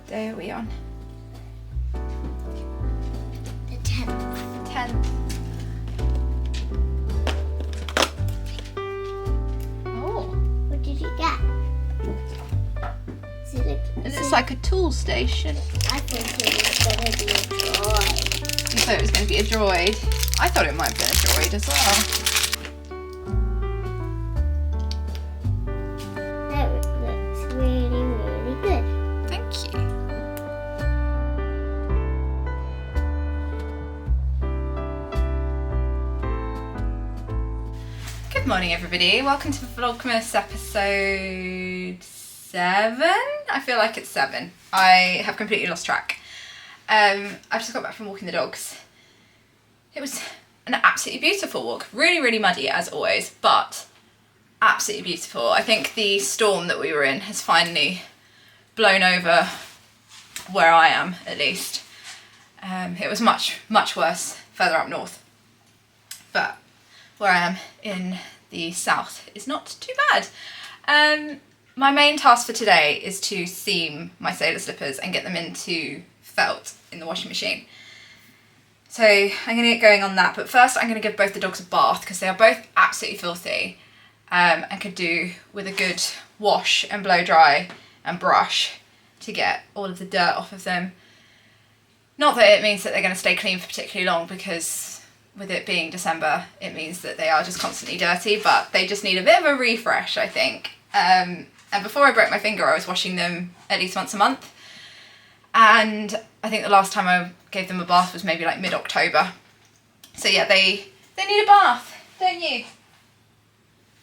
day are we on? The 10th. 10th. Oh. What did you get? It looks like a tool station. I think it was going to be a droid. You thought it was going to be a droid? I thought it might have been a droid as well. That looks really, really good. Thank you. Good morning, everybody. Welcome to Vlogmas episode 7. I feel like it's 7. I have completely lost track. I've just got back from walking the dogs. It was an absolutely beautiful walk. Really, really muddy as always, but absolutely beautiful. I think the storm that we were in has finally blown over where I am, at least. It was much, much worse further up north. But where I am in the south is not too bad. My main task for today is to seam my sailor slippers and get them into felt in the washing machine. So I'm going to get going on that, but first I'm going to give both the dogs a bath because they are both absolutely filthy and could do with a good wash and blow dry and brush to get all of the dirt off of them. Not that it means that they're going to stay clean for particularly long, because with it being December it means that they are just constantly dirty, but they just need a bit of a refresh, I think. And before I broke my finger I was washing them at least once a month, and I think the last time I gave them a bath was maybe like mid-October. So yeah, they need a bath, don't you?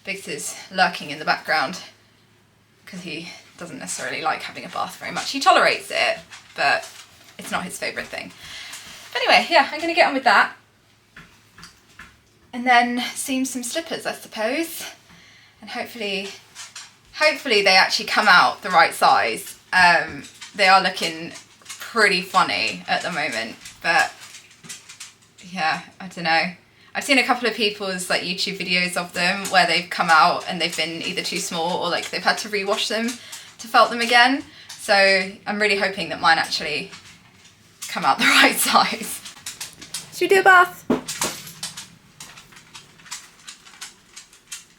Biggs is lurking in the background because he doesn't necessarily like having a bath very much. He tolerates it, but it's not his favourite thing. But anyway, yeah, I'm going to get on with that. And then seam some slippers, I suppose. And hopefully they actually come out the right size. They are looking pretty funny at the moment, but yeah, I don't know. I've seen a couple of people's like YouTube videos of them where they've come out and they've been either too small or like they've had to rewash them to felt them again. So I'm really hoping that mine actually come out the right size. Should we do a bath?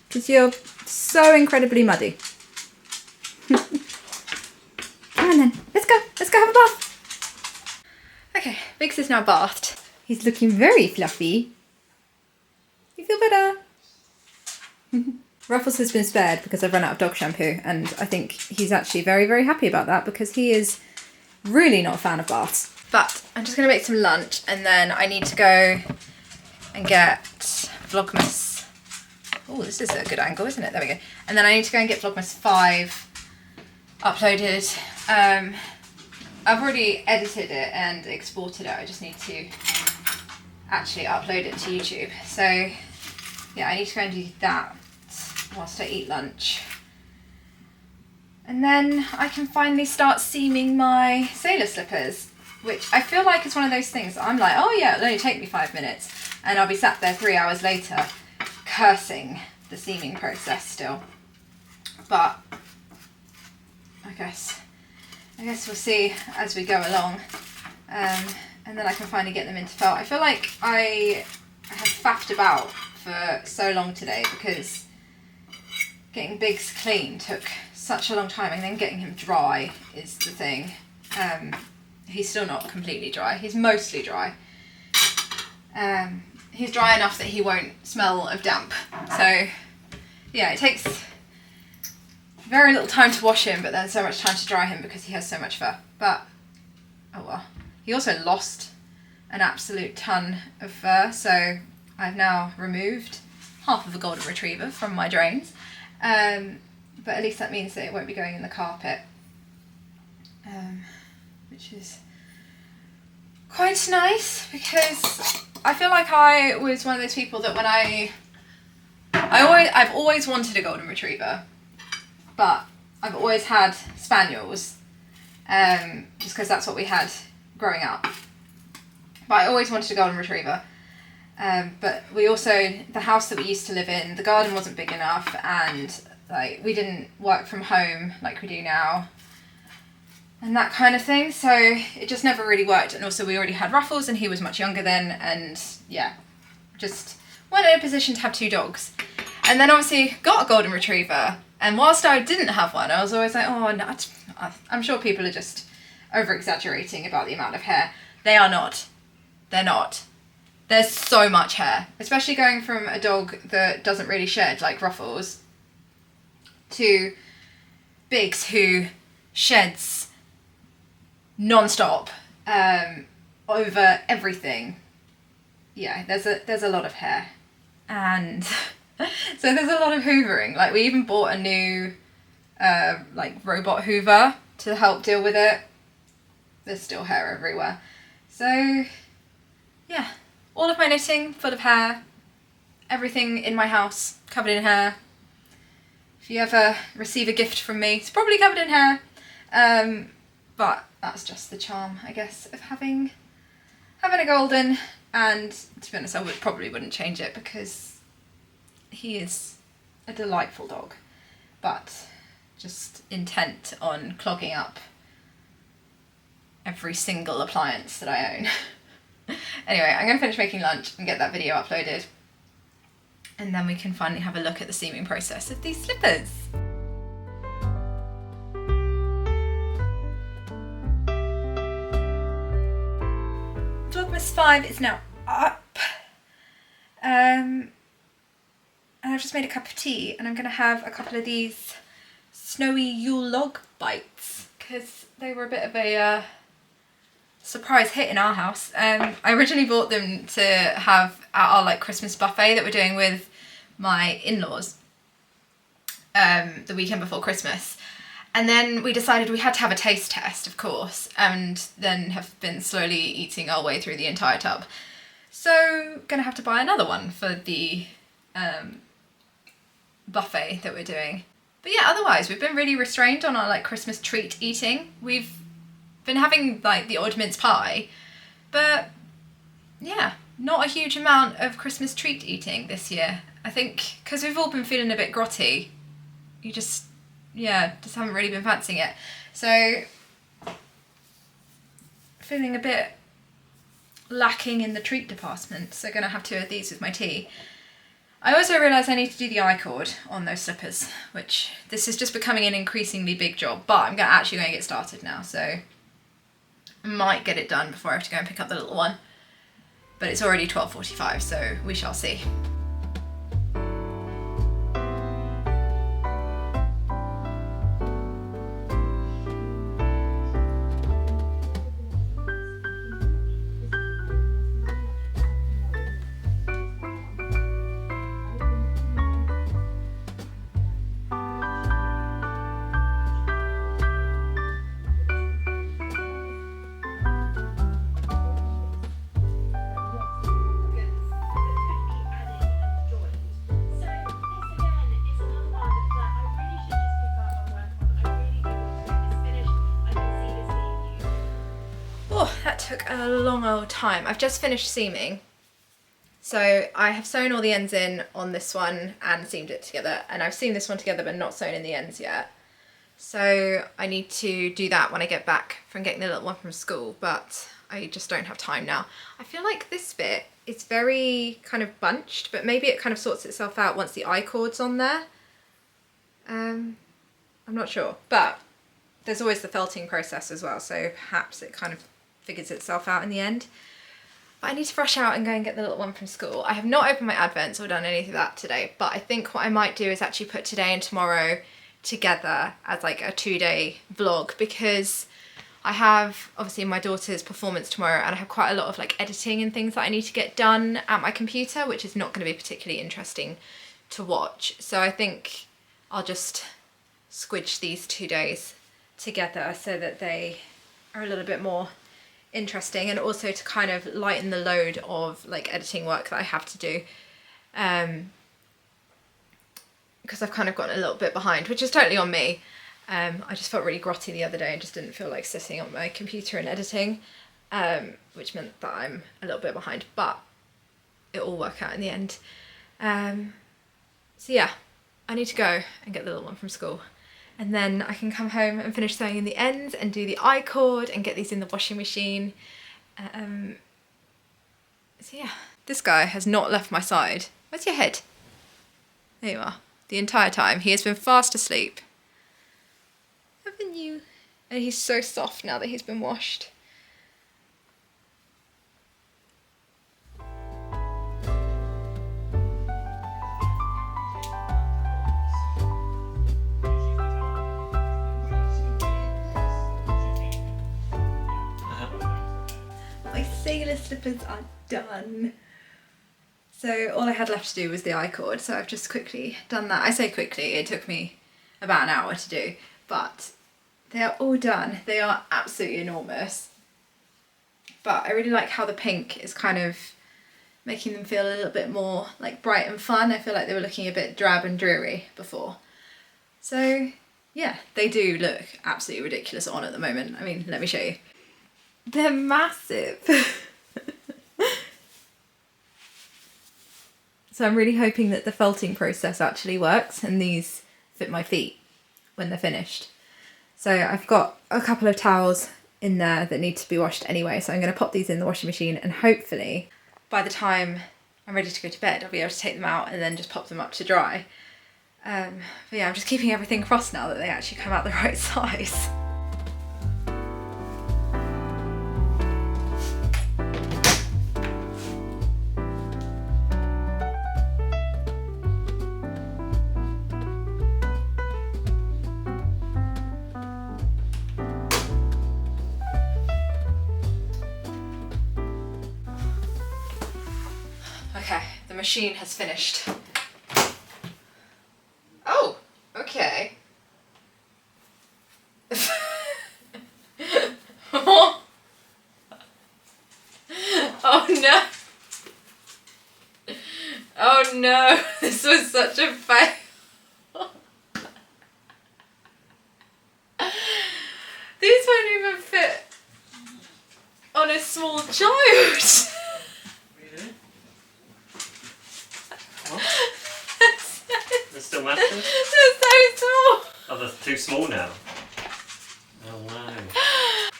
Because you're so incredibly muddy. Come on then, let's go have a bath. Okay, Biggs is now bathed. He's looking very fluffy. You feel better? Ruffles has been spared because I've run out of dog shampoo, and I think he's actually very, very happy about that because he is really not a fan of baths. But I'm just going to make some lunch, and then I need to go and get Vlogmas. Oh, this is a good angle, isn't it? There we go. And then I need to go and get Vlogmas 5 uploaded. I've already edited it and exported it. I just need to actually upload it to YouTube. So yeah, I need to go and do that whilst I eat lunch. And then I can finally start seaming my sailor slippers, which I feel like is one of those things that I'm like, oh yeah, it'll only take me 5 minutes. And I'll be sat there 3 hours later cursing the seaming process still. But I guess we'll see as we go along, and then I can finally get them into felt. I feel like I have faffed about for so long today because getting Biggs clean took such a long time, and then getting him dry is the thing. He's still not completely dry, he's mostly dry. He's dry enough that he won't smell of damp, so yeah, it takes very little time to wash him, but then so much time to dry him because he has so much fur. But oh well. He also lost an absolute ton of fur, so I've now removed half of a golden retriever from my drains. But at least that means that it won't be going in the carpet, which is quite nice, because I feel like I was one of those people that when I've always wanted a golden retriever, but I've always had spaniels, just because that's what we had growing up. But I always wanted a golden retriever. But we also, the house that we used to live in, the garden wasn't big enough, and like we didn't work from home like we do now. and that kind of thing. So it just never really worked. And also we already had Ruffles and he was much younger then, and yeah, just weren't in a position to have 2 dogs. And then obviously got a golden retriever, and whilst I didn't have one, I was always like, oh no, I'm sure people are just over exaggerating about the amount of hair. They are not. They're not. There's so much hair, especially going from a dog that doesn't really shed like Ruffles to Biggs, who sheds non-stop over everything. Yeah, there's a lot of hair, and so there's a lot of hoovering. Like we even bought a new like robot hoover to help deal with it. There's still hair everywhere. So yeah, all of my knitting full of hair, everything in my house covered in hair. If you ever receive a gift from me, it's probably covered in hair. But that's just the charm, I guess, of having a golden. And to be honest, I probably wouldn't change it because he is a delightful dog, but just intent on clogging up every single appliance that I own. Anyway, I'm going to finish making lunch and get that video uploaded, and then we can finally have a look at the seaming process of these slippers. Vlogmas 5 is now up, and I've just made a cup of tea, and I'm going to have a couple of these snowy Yule log bites because they were a bit of a surprise hit in our house. I originally bought them to have at our like Christmas buffet that we're doing with my in-laws the weekend before Christmas, and then we decided we had to have a taste test, of course, and then have been slowly eating our way through the entire tub. So gonna have to buy another one for the buffet that we're doing. But yeah, otherwise we've been really restrained on our like Christmas treat eating. We've been having like the odd mince pie, but yeah, not a huge amount of Christmas treat eating this year. I think because we've all been feeling a bit grotty, you just haven't really been fancying it. So feeling a bit lacking in the treat department, so gonna have 2 of these with my tea. I also realised I need to do the I-cord on those slippers, which this is just becoming an increasingly big job, but I'm actually going to get started now, so I might get it done before I have to go and pick up the little one. But it's already 12:45, so we shall see. That took a long old time. I've just finished seaming. So I have sewn all the ends in on this one and seamed it together, and I've seamed this one together but not sewn in the ends yet. So I need to do that when I get back from getting the little one from school, but I just don't have time now. I feel like this bit is very kind of bunched, but maybe it kind of sorts itself out once the I-cord's on there. I'm not sure, but there's always the felting process as well, so perhaps it kind of figures itself out in the end. But I need to rush out and go and get the little one from school. I have not opened my advents or done anything of that today, but I think what I might do is actually put today and tomorrow together as like a 2-day vlog, because I have obviously my daughter's performance tomorrow, and I have quite a lot of like editing and things that I need to get done at my computer, which is not going to be particularly interesting to watch. So I think I'll just squidge these 2 days together so that they are a little bit more interesting, and also to kind of lighten the load of like editing work that I have to do, because I've kind of gotten a little bit behind, which is totally on me. I just felt really grotty the other day and just didn't feel like sitting on my computer and editing, which meant that I'm a little bit behind, but it'll all work out in the end. So yeah, I need to go and get the little one from school, and then I can come home and finish sewing in the ends and do the I-cord and get these in the washing machine. So yeah, this guy has not left my side. Where's your head? There you are. The entire time. He has been fast asleep. Haven't you? And he's so soft now that he's been washed. My sailor slippers are done. So all I had left to do was the I-cord, so I've just quickly done that. I say quickly, it took me about an hour to do, but they are all done. They are absolutely enormous. But I really like how the pink is kind of making them feel a little bit more like bright and fun. I feel like they were looking a bit drab and dreary before. So yeah, they do look absolutely ridiculous on at the moment. I mean, let me show you. They're massive. So I'm really hoping that the felting process actually works and these fit my feet when they're finished. So I've got a couple of towels in there that need to be washed anyway, so I'm going to pop these in the washing machine, and hopefully by the time I'm ready to go to bed I'll be able to take them out and then just pop them up to dry. But yeah, I'm just keeping everything crossed now that they actually come out the right size. Okay, the machine has finished. Oh, okay. Oh no. Oh no, this was such a fail. These won't even fit on a small child. They're still matching? They're so small. Oh, they're too small now. Oh no.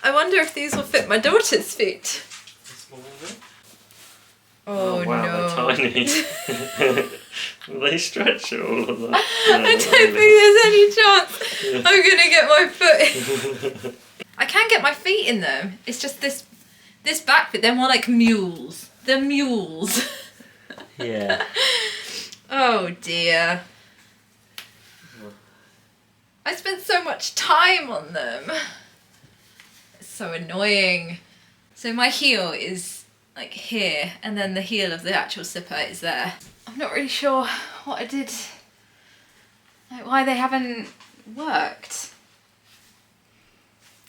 I wonder if these will fit my daughter's feet. Small, is it? Oh, wow, no. they're tiny. Will they stretch it all of that? No, I don't think there's any chance I'm gonna get my foot in. I can get my feet in them. It's just this back bit. They're more like mules. They're mules. Yeah. Oh dear. I spent so much time on them. It's so annoying. So my heel is like here, and then the heel of the actual slipper is there. I'm not really sure what I did, like why they haven't worked.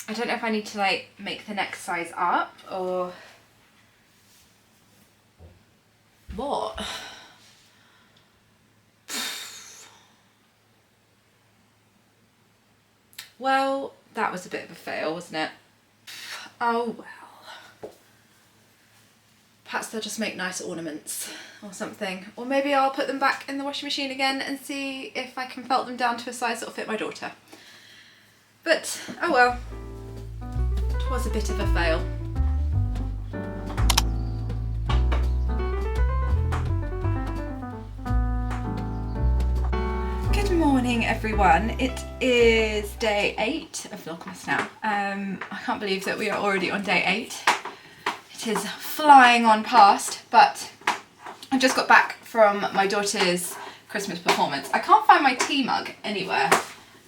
I don't know if I need to like make the next size up or what. Well, that was a bit of a fail, wasn't it? Oh well. Perhaps they'll just make nice ornaments or something. Or maybe I'll put them back in the washing machine again and see if I can felt them down to a size that'll fit my daughter. But, oh well. It was a bit of a fail. Good morning everyone. It is day 8 of Vlogmas now. I can't believe that we are already on day 8. It is flying on past, but I just got back from my daughter's Christmas performance. I can't find my tea mug anywhere.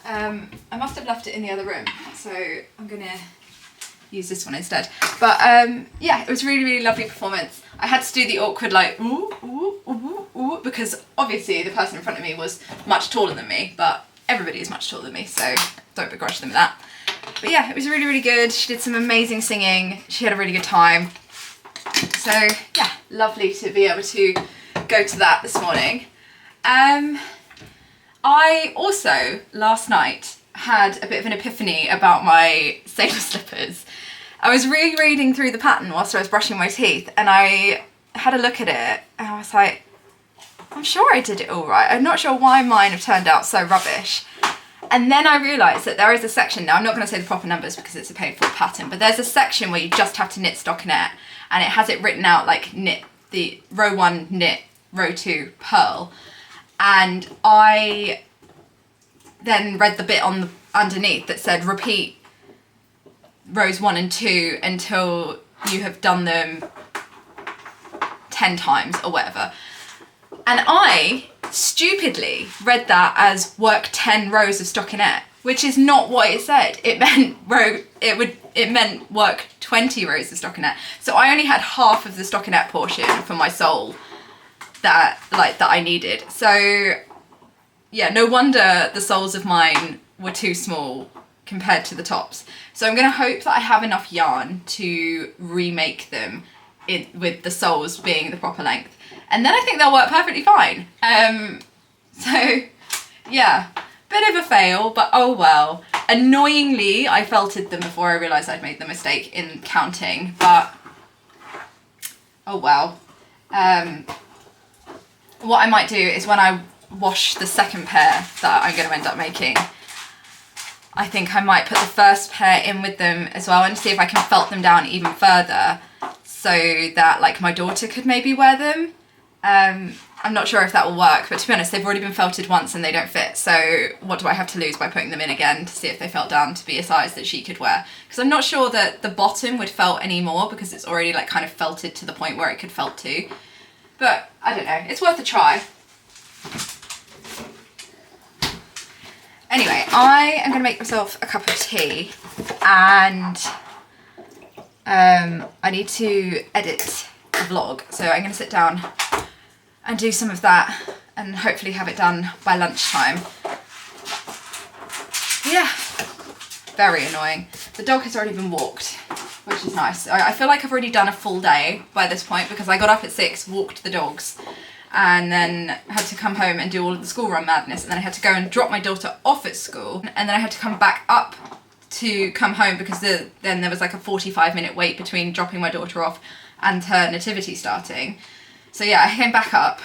I must have left it in the other room, so I'm gonna use this one instead. But yeah, it was really, really lovely performance. I had to do the awkward like ooh, ooh, ooh, ooh, because obviously the person in front of me was much taller than me, but everybody is much taller than me, so don't begrudge them that. But yeah, it was really, really good. She did some amazing singing. She had a really good time. So yeah, lovely to be able to go to that this morning. I also, last night, had a bit of an epiphany about my sailor slippers. I was rereading through the pattern whilst I was brushing my teeth, and I had a look at it and I was like, I'm sure I did it all right. I'm not sure why mine have turned out so rubbish. And then I realised that there is a section, now I'm not going to say the proper numbers because it's a paid for pattern, but there's a section where you just have to knit stockinette, and it has it written out like knit, the row 1 knit, row 2 purl. And I then read the bit on the underneath that said repeat rows 1 and 2 until you have done them 10 times or whatever. And I stupidly read that as work 10 rows of stockinette, which is not what it said. It meant it meant work 20 rows of stockinette. So I only had half of the stockinette portion for my sole that I needed. So yeah, no wonder the soles of mine were too small compared to the tops. So I'm gonna hope that I have enough yarn to remake them with the soles being the proper length. And then I think they'll work perfectly fine. So yeah, bit of a fail, but oh well. Annoyingly, I felted them before I realised I'd made the mistake in counting, but oh well. What I might do is when I wash the second pair that I'm going to end up making, I think I might put the first pair in with them as well and see if I can felt them down even further so that like my daughter could maybe wear them. I'm not sure if that will work, but to be honest, they've already been felted once and they don't fit, so what do I have to lose by putting them in again to see if they felt down to be a size that she could wear? Because I'm not sure that the bottom would felt anymore because it's already like kind of felted to the point where it could felt to. But I don't know, it's worth a try. Anyway, I am going to make myself a cup of tea and I need to edit a vlog, so I'm going to sit down and do some of that and hopefully have it done by lunchtime. Yeah, very annoying. The dog has already been walked, which is nice. I feel like I've already done a full day by this point because I got up at 6, walked the dogs, and then had to come home and do all of the school run madness, and then I had to go and drop my daughter off at school, and then I had to come back up to come home because then there was like a 45-minute wait between dropping my daughter off and her nativity starting. So yeah, I came back up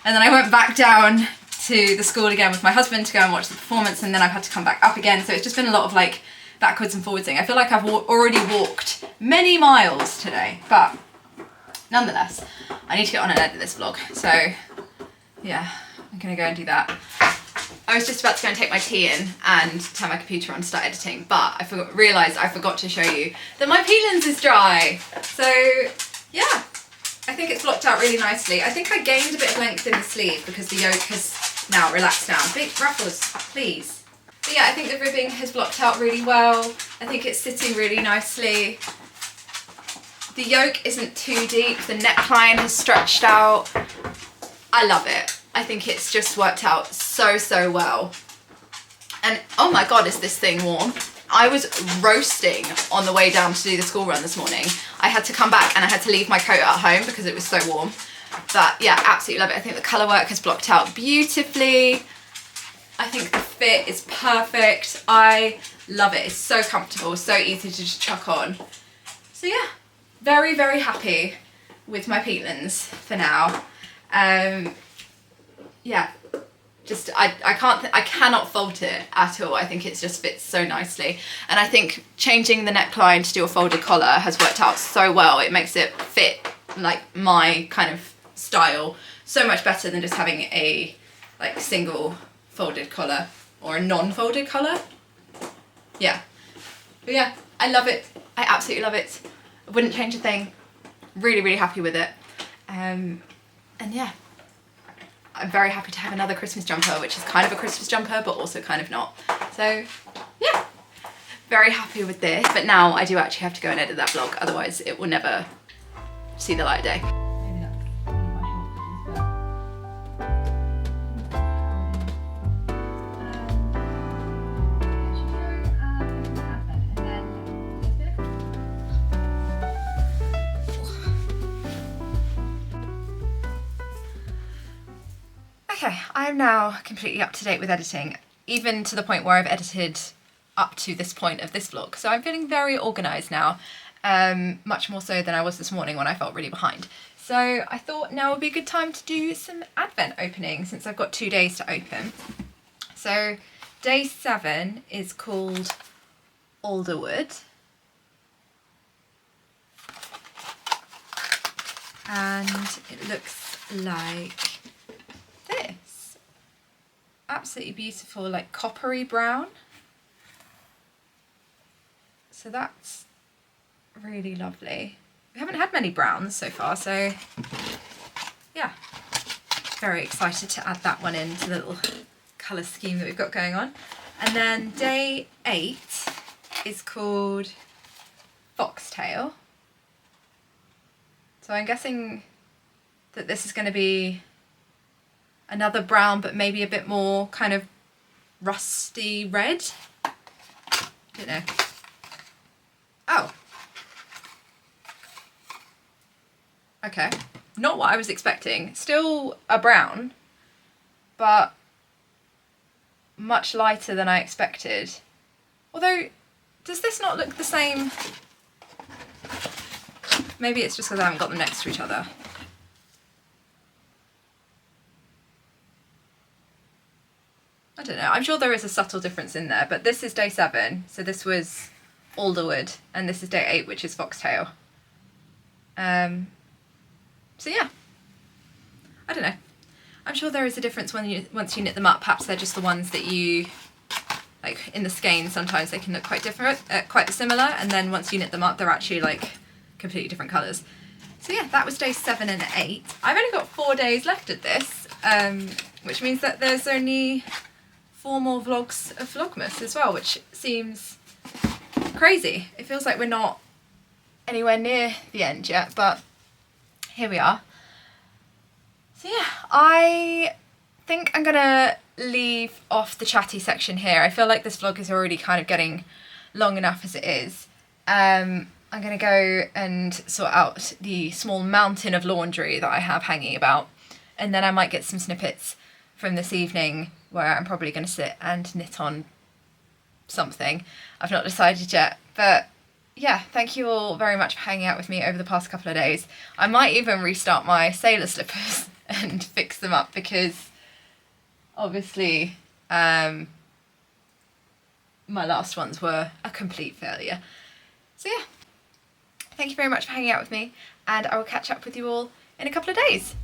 and then I went back down to the school again with my husband to go and watch the performance, and then I've had to come back up again. So it's just been a lot of like backwards and forwards thing. I feel like I've already walked many miles today, but nonetheless, I need to get on and edit this vlog. So yeah, I'm gonna go and do that. I was just about to go and take my tea in and turn my computer on and start editing, but I realised I forgot to show you that my Peatlands is dry. So yeah, I think it's blocked out really nicely. I think I gained a bit of length in the sleeve because the yoke has now relaxed down. Big ruffles, please. But yeah, I think the ribbing has blocked out really well. I think it's sitting really nicely. The yoke isn't too deep. The neckline has stretched out. I love it. I think it's just worked out so well. And oh my God, is this thing warm? I was roasting on the way down to do the school run this morning. I had to come back and I had to leave my coat at home because it was so warm. But yeah, absolutely love it. I think the colour work has blocked out beautifully. I think the fit is perfect. I love it. It's so comfortable, so easy to just chuck on. So yeah, very happy with my Peatlands for now. Yeah, just I cannot fault it at all. I think it just fits so nicely, and I think changing the neckline to do a folded collar has worked out so well. It makes it fit like my kind of style so much better than just having a like single folded collar or a non-folded collar. Yeah, but yeah, I love it. I absolutely love it. I wouldn't change a thing. Really happy with it. And yeah, I'm very happy to have another Christmas jumper, which is kind of a Christmas jumper, but also kind of not. So yeah, very happy with this. But now I do actually have to go and edit that vlog, otherwise it will never see the light of day. Okay, I am now completely up to date with editing, even to the point where I've edited up to this point of this vlog. So I'm feeling very organised now, much more so than I was this morning when I felt really behind. So I thought now would be a good time to do some Advent opening since I've got 2 days to open. So day 7 is called Alderwood. And it looks like this. Absolutely beautiful, like coppery brown. So that's really lovely. We haven't had many browns so far, so yeah. Very excited to add that one into the little colour scheme that we've got going on. And then day 8 is called Foxtail. So I'm guessing that this is going to be another brown, but maybe a bit more kind of rusty red. Don't know. Oh. Okay. Not what I was expecting. Still a brown, but much lighter than I expected. Although, does this not look the same? Maybe it's just because I haven't got them next to each other. I don't know. I'm sure there is a subtle difference in there, but this is day 7. So this was Alderwood, and this is day 8, which is Foxtail. So yeah. I don't know. I'm sure there is a difference once you knit them up. Perhaps they're just the ones that you, like in the skein, sometimes they can look quite different, quite similar, and then once you knit them up, they're actually like completely different colours. So yeah, that was day 7 and 8. I've only got 4 days left of this, which means that there's only 4 more vlogs of Vlogmas as well, which seems crazy. It feels like we're not anywhere near the end yet, but here we are. So yeah, I think I'm gonna leave off the chatty section here. I feel like this vlog is already kind of getting long enough as it is. I'm gonna go and sort out the small mountain of laundry that I have hanging about, and then I might get some snippets from this evening where I'm probably gonna sit and knit on something. I've not decided yet, but yeah, thank you all very much for hanging out with me over the past couple of days. I might even restart my sailor slippers and fix them up because obviously my last ones were a complete failure. So yeah, thank you very much for hanging out with me, and I will catch up with you all in a couple of days.